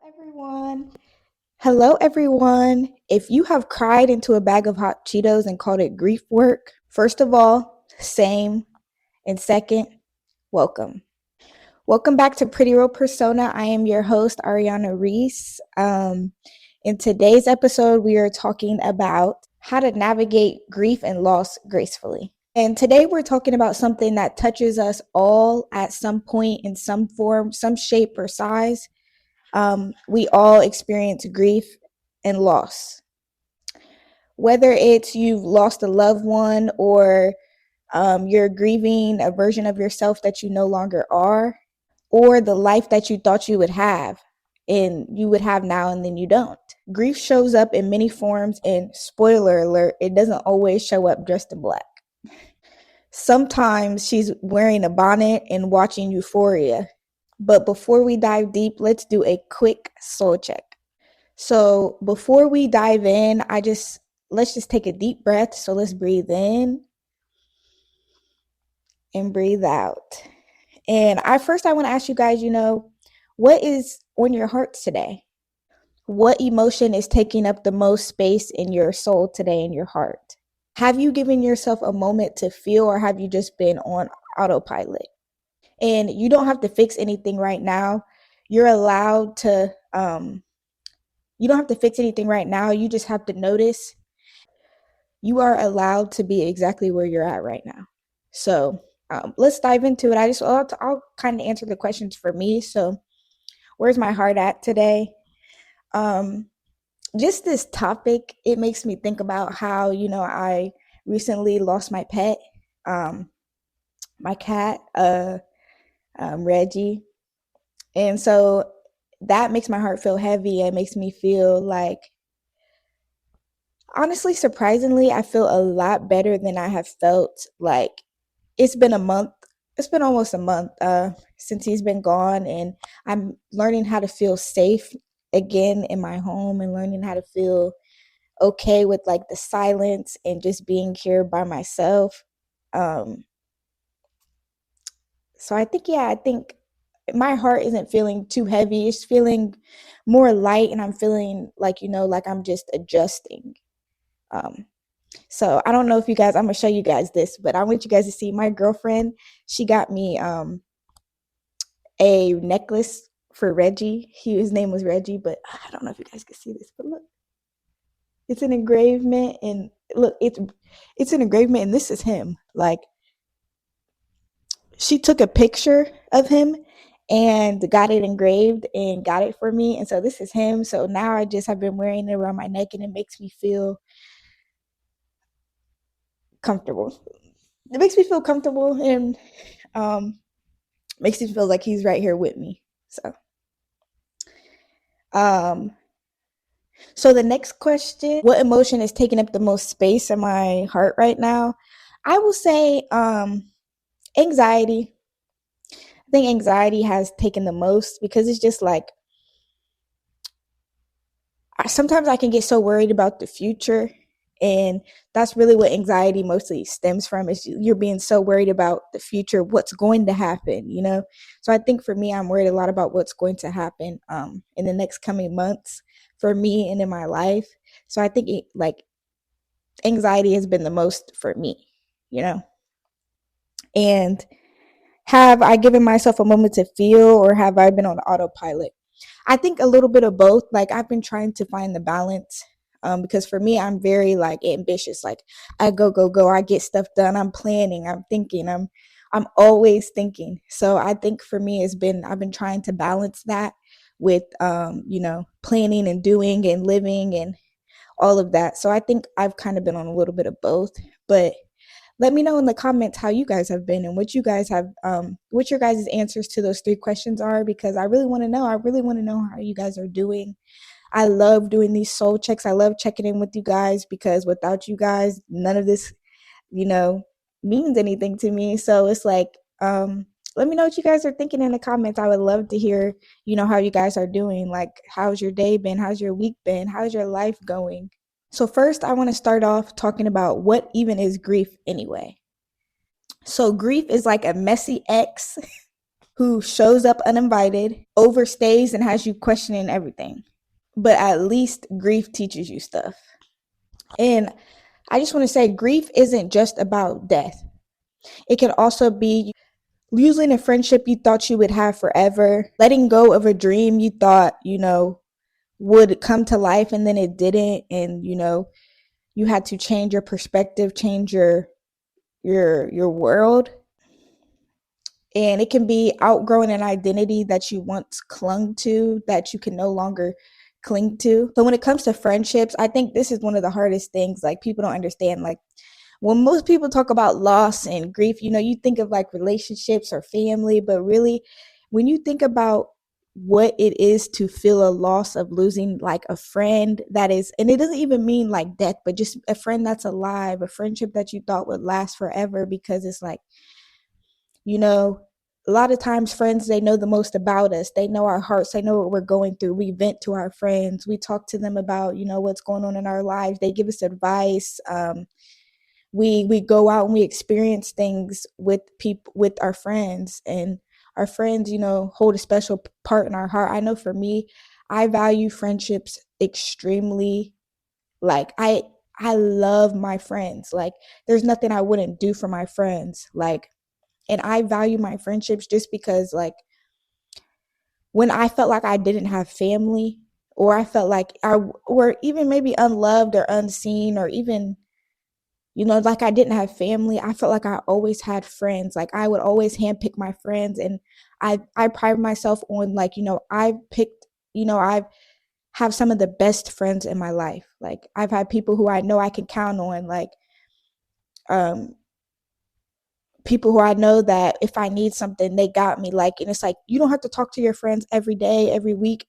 Everyone. Hello, everyone. If you have cried into a bag of hot Cheetos and called it grief work, first of all, same. And second, welcome. Welcome back to Pretty Real Persona. I am your host, Ariana Reese. In today's episode, we are talking about how to navigate grief and loss gracefully. And today we're talking about something that touches us all at some point in some form, some shape or size. We all experience grief and loss. Whether it's you've lost a loved one or you're grieving a version of yourself that you no longer are, or the life that you thought you would have and you would have now and then you don't. Grief shows up in many forms, and spoiler alert, it doesn't always show up dressed in black. Sometimes she's wearing a bonnet and watching Euphoria. But before we dive deep, let's do a quick soul check. So before we dive in, let's just take a deep breath. So let's breathe in and breathe out. And I want to ask you guys, what is on your hearts today? What emotion is taking up the most space in your soul today, in your heart? Have you given yourself a moment to feel, or have you just been on autopilot? And you don't have to fix anything right now. You're allowed to, you don't have to fix anything right now. You just have to notice. You are allowed to be exactly where you're at right now. So let's dive into it. I'll kind of answer the questions for me. So where's my heart at today? Just this topic, it makes me think about how, I recently lost my pet, my cat, Reggie. And so that makes my heart feel heavy. It makes me feel like, honestly, surprisingly, I feel a lot better than I have felt. Like, it's been a month. It's been almost a month since he's been gone, and I'm learning how to feel safe again in my home, and learning how to feel okay with like the silence and just being here by myself. So I think my heart isn't feeling too heavy. It's feeling more light, and I'm feeling like, like I'm just adjusting. Um, so I don't know if you guys, I'm gonna show you guys this, but I want you guys to see my girlfriend. She got me a necklace for Reggie. His name was Reggie, but I don't know if you guys can see this, but look, it's an engravement, and look, it's an engravement, and this is him. Like, she took a picture of him and got it engraved and got it for me. And so this is him. So now I just have been wearing it around my neck, and it makes me feel comfortable. It makes me feel comfortable, and makes me feel like he's right here with me. Um so the next question, what emotion is taking up the most space in my heart right now? I will say anxiety. I think anxiety has taken the most, because it's just like, sometimes I can get so worried about the future, and that's really what anxiety mostly stems from, is you're being so worried about the future, what's going to happen. So I think for me, I'm worried a lot about what's going to happen in the next coming months for me and in my life. So I think like anxiety has been the most for me. And have I given myself a moment to feel, or have I been on autopilot? I think a little bit of both. Like, I've been trying to find the balance, because for me, I'm very like ambitious. Like, I go go go. I get stuff done. I'm planning. I'm thinking. I'm always thinking. So I think for me, I've been trying to balance that with planning and doing and living and all of that. So I think I've kind of been on a little bit of both. But let me know in the comments how you guys have been, and what you guys have, what your guys' answers to those three questions are, because I really want to know. I really want to know how you guys are doing. I love doing these soul checks. I love checking in with you guys, because without you guys, none of this, means anything to me. So it's like, let me know what you guys are thinking in the comments. I would love to hear, how you guys are doing. Like, how's your day been? How's your week been? How's your life going? So first, I want to start off talking about what even is grief anyway. So grief is like a messy ex who shows up uninvited, overstays, and has you questioning everything. But at least grief teaches you stuff. And I just want to say grief isn't just about death. It can also be losing a friendship you thought you would have forever, letting go of a dream you thought, would come to life and then it didn't. And, you had to change your perspective, change your world. And it can be outgrowing an identity that you once clung to that you can no longer cling to. So when it comes to friendships, I think this is one of the hardest things, like, people don't understand. Like, when most people talk about loss and grief, you think of like relationships or family, but really when you think about what it is to feel a loss of losing like a friend that is, and it doesn't even mean like death, but just a friend that's alive, a friendship that you thought would last forever, because it's like, you know, a lot of times friends, they know the most about us. They know our hearts. They know what we're going through. We vent to our friends. We talk to them about, what's going on in our lives. They give us advice. We go out and we experience things with people, with our friends, and our friends, hold a special part in our heart. I know for me, I value friendships extremely. Like, I love my friends. Like, there's nothing I wouldn't do for my friends. Like, and I value my friendships just because, like, when I felt like I didn't have family, or I felt like or even maybe unloved or unseen, or even, like, I didn't have family, I felt like I always had friends. Like, I would always handpick my friends, and I pride myself on, like, I've picked, I've have some of the best friends in my life. Like, I've had people who I know I can count on, like, um people who I know that if I need something, they got me. Like, and it's like, you don't have to talk to your friends every day, every week,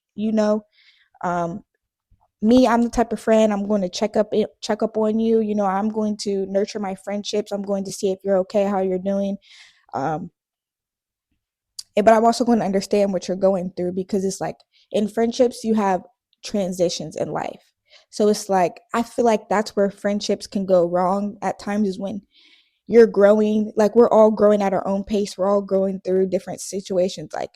Um, me, I'm the type of friend, I'm going to check up on you. I'm going to nurture my friendships. I'm going to see if you're okay, how you're doing. Um, but I'm also going to understand what you're going through, because it's like, in friendships, you have transitions in life. So it's like, I feel like that's where friendships can go wrong at times, is when you're growing. Like, we're all growing at our own pace. We're all growing through different situations. Like,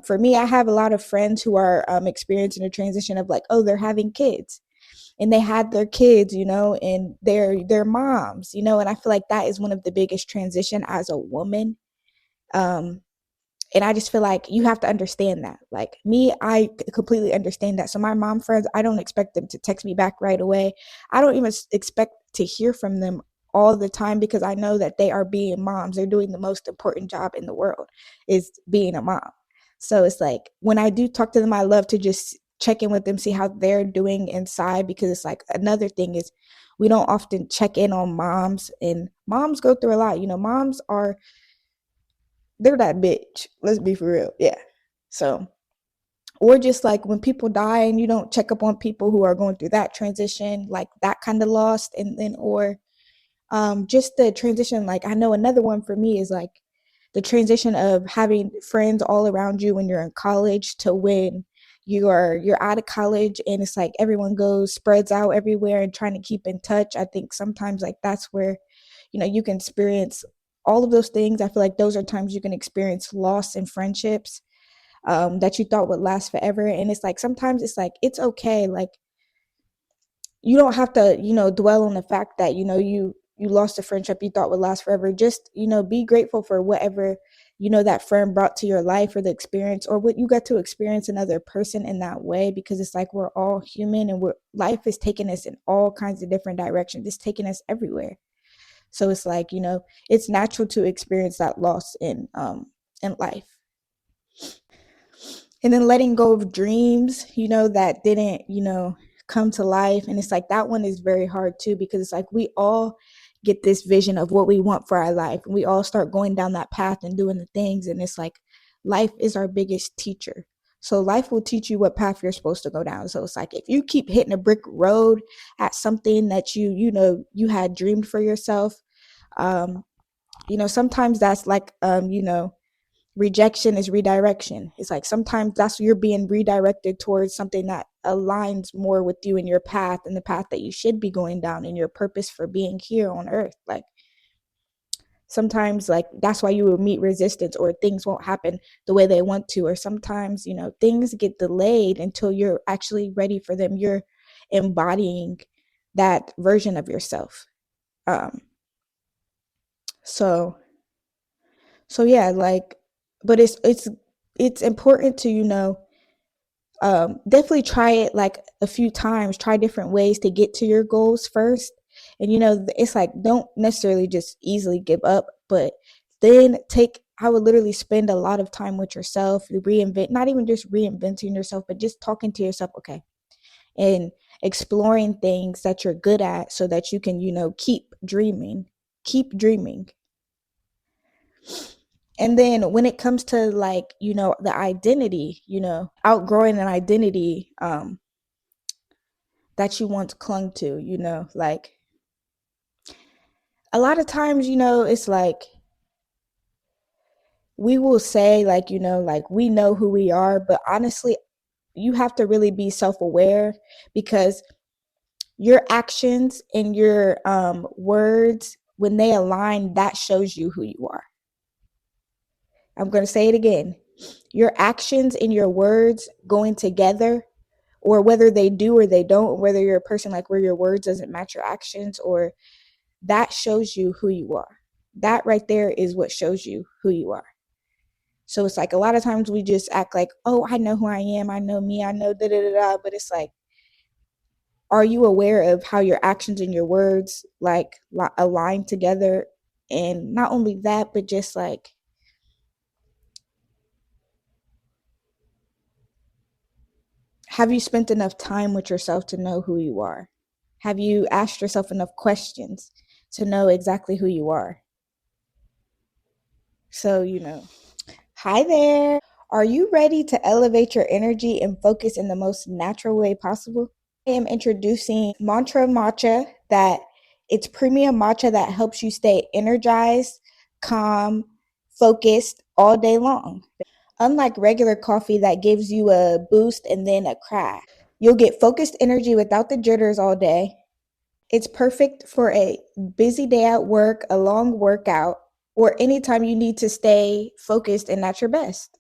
for me, I have a lot of friends who are experiencing a transition of, like, oh, they're having kids, and they had their kids, and they're moms, and I feel like that is one of the biggest transition as a woman. Um, and I just feel like you have to understand that. Like, me, I completely understand that. So my mom friends, I don't expect them to text me back right away. I don't even expect to hear from them all the time, because I know that they are being moms. They're doing the most important job in the world, is being a mom. So it's like, when I do talk to them, I love to just check in with them, see how they're doing inside, because it's like, another thing is, we don't often check in on moms, and moms go through a lot. Moms are, they're that bitch. Let's be for real. Yeah. So, or just like when people die and you don't check up on people who are going through that transition, like that kind of lost. And then, or just the transition. Like, I know another one for me is like the transition of having friends all around you when you're in college, to when you're out of college, and it's like everyone goes, spreads out everywhere, and trying to keep in touch. I think sometimes, like, that's where, you can experience all of those things. I feel like those are times you can experience loss in friendships, that you thought would last forever. And it's like, sometimes it's like, it's okay. Like, you don't have to, dwell on the fact that, you lost a friendship you thought would last forever. Just, be grateful for whatever, that friend brought to your life, or the experience, or what you got to experience another person in that way. Because it's like, we're all human, and life is taking us in all kinds of different directions. It's taking us everywhere. So it's like, it's natural to experience that loss in life. And then letting go of dreams, that didn't, come to life. And it's like, that one is very hard too, because it's like, we all get this vision of what we want for our life, and we all start going down that path and doing the things. And it's like, life is our biggest teacher. So life will teach you what path you're supposed to go down. So it's like, if you keep hitting a brick road at something that you had dreamed for yourself, um, sometimes that's like, rejection is redirection. It's like, sometimes that's, you're being redirected towards something that aligns more with you and your path, and the path that you should be going down, and your purpose for being here on earth. Like, Sometimes, like, that's why you will meet resistance, or things won't happen the way they want to, or sometimes, things get delayed until you're actually ready for them. You're embodying that version of yourself. Um, so yeah, like, but it's important to, definitely try it like a few times, try different ways to get to your goals first. And it's like, don't necessarily just easily give up, but then I would literally spend a lot of time with yourself, reinvent, not even just reinventing yourself, but just talking to yourself, okay, and exploring things that you're good at so that you can, keep dreaming. And then when it comes to, like, the identity, outgrowing an identity that you once clung to, like, a lot of times, it's like we will say, like, like, we know who we are, but honestly, you have to really be self-aware, because your actions and your words, when they align, that shows you who you are. I'm going to say it again. Your actions and your words going together, or whether they do or they don't, or whether you're a person like where your words doesn't match your actions, or that shows you who you are. That right there is what shows you who you are. So it's like, a lot of times we just act like, oh, I know who I am, I know me, I know da da da da, but it's like, are you aware of how your actions and your words, like, align together? And not only that, but just like, have you spent enough time with yourself to know who you are? Have you asked yourself enough questions to know exactly who you are? So, hi there. Are you ready to elevate your energy and focus in the most natural way possible? I am introducing Mantra Matcha, that it's premium matcha that helps you stay energized, calm, focused all day long. Unlike regular coffee that gives you a boost and then a crash, you'll get focused energy without the jitters all day. It's perfect for a busy day at work, a long workout, or anytime you need to stay focused and at your best.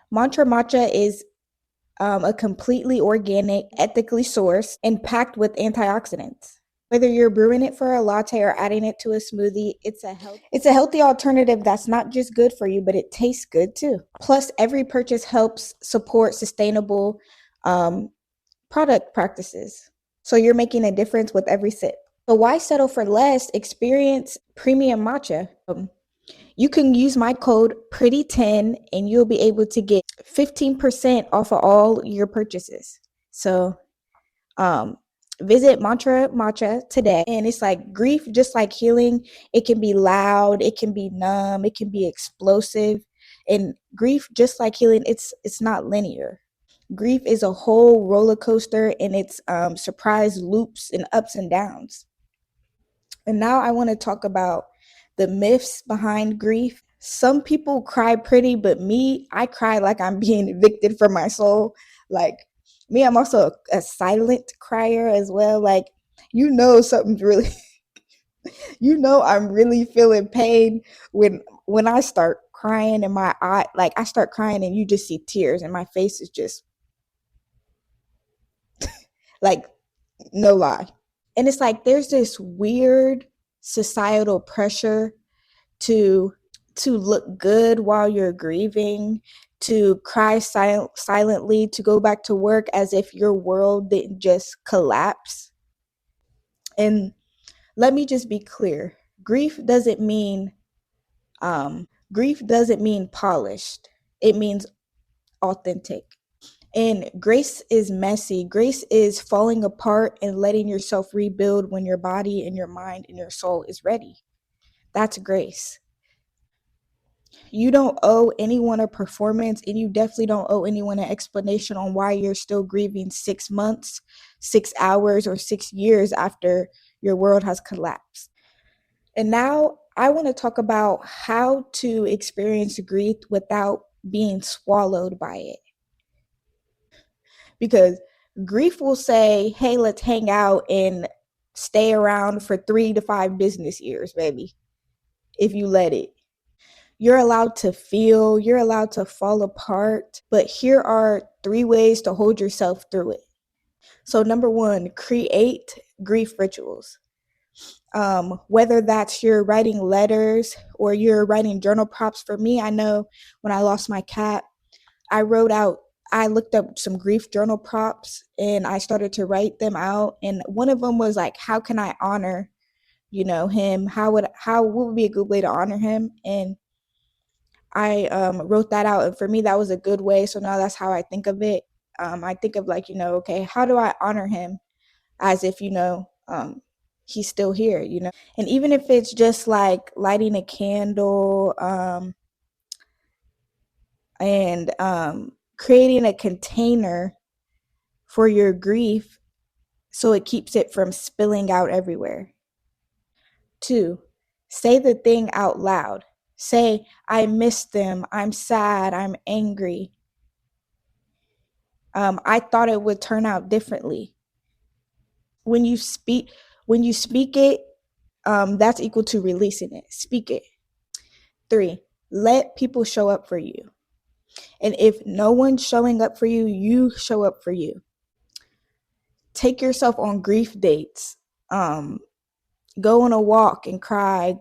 Mantra Matcha is a completely organic, ethically sourced, and packed with antioxidants. Whether you're brewing it for a latte or adding it to a smoothie, it's a healthy alternative that's not just good for you, but it tastes good too. Plus, every purchase helps support sustainable um, product practices. So you're making a difference with every sip. So why settle for less? Experience premium matcha. You can use my code PRETTY10 and you'll be able to get 15% off of all your purchases. So um visit Mantra Matcha today. And it's like, grief, just like healing, it can be loud, it can be numb, it can be explosive. And grief, just like healing, it's not linear. Grief is a whole roller coaster, and it's surprise loops and ups and downs. And now I want to talk about the myths behind grief. Some people cry pretty, but me, I cry like I'm being evicted from my soul. Like, me, I'm also a silent crier as well. Like, something's really, I'm really feeling pain when I start crying, and my eye, like, I start crying and you just see tears and my face is just like, no lie. And it's like, there's this weird societal pressure to look good while you're grieving, to cry silently, to go back to work as if your world didn't just collapse. And let me just be clear. Grief doesn't mean polished. It means authentic. And grace is messy. Grace is falling apart and letting yourself rebuild when your body and your mind and your soul is ready. That's grace. You don't owe anyone a performance, and you definitely don't owe anyone an explanation on why you're still grieving 6 months, 6 hours, or 6 years after your world has collapsed. And now I want to talk about how to experience grief without being swallowed by it. Because grief will say, hey, let's hang out and stay around for 3 to 5 business years, baby. if you let it. You're allowed to feel, you're allowed to fall apart, but here are 3 ways to hold yourself through it. So, number one, create grief rituals. Whether that's you're writing letters or you're writing journal prompts. For me, I know when I lost my cat, I wrote out, I looked up some grief journal prompts and I started to write them out. And one of them was like, how can I honor, him? What would be a good way to honor him? And I wrote that out. And for me, that was a good way. So now that's how I think of it. I think of like, okay, how do I honor him as if, he's still here. And even if it's just like lighting a candle, and creating a container for your grief so it keeps it from spilling out everywhere. 2, say the thing out loud. Say, I miss them, I'm sad, I'm angry. I thought it would turn out differently. When you speak it, that's equal to releasing it. Speak it. 3, let people show up for you. And if no one's showing up for you, you show up for you. Take yourself on grief dates. Go on a walk and cry.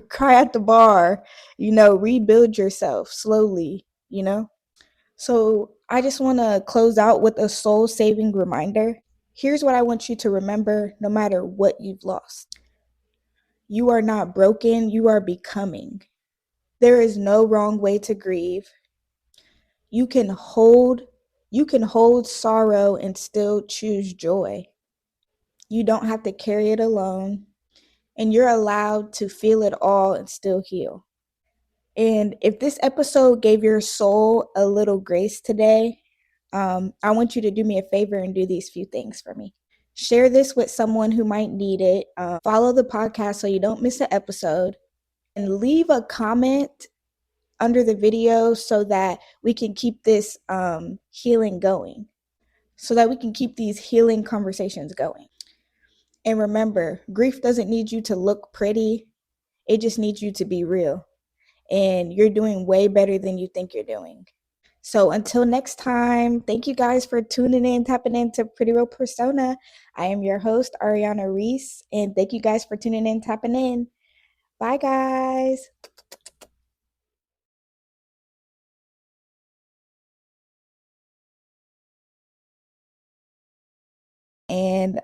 Cry at the bar. Rebuild yourself slowly. So I just want to close out with a soul-saving reminder. Here's what I want you to remember no matter what you've lost. You are not broken, you are becoming. There is no wrong way to grieve. You can hold sorrow and still choose joy. You don't have to carry it alone, and you're allowed to feel it all and still heal. And if this episode gave your soul a little grace today, I want you to do me a favor and do these few things for me. Share this with someone who might need it. Follow the podcast so you don't miss an episode. And leave a comment under the video so that we can keep this healing going. So that we can keep these healing conversations going. And remember, grief doesn't need you to look pretty. It just needs you to be real. And you're doing way better than you think you're doing. So until next time, thank you guys for tuning in, tapping into Pretty Real Persona. I am your host, Ariana Reese, and thank you guys for tuning in, tapping in. Bye, guys. And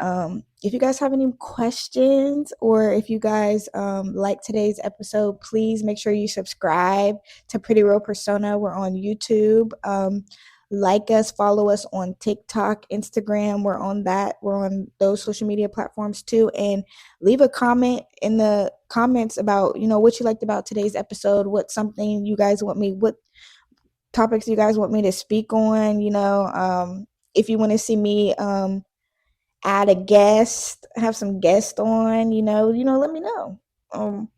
if you guys have any questions or if you guys like today's episode, please make sure you subscribe to Pretty Real Persona. We're on YouTube. Like us, follow us on TikTok, Instagram. We're on that. We're on those social media platforms too. And leave a comment in the comments about, what you liked about today's episode, what topics you guys want me to speak on, if you want to see me add a guest, have some guests on, let me know.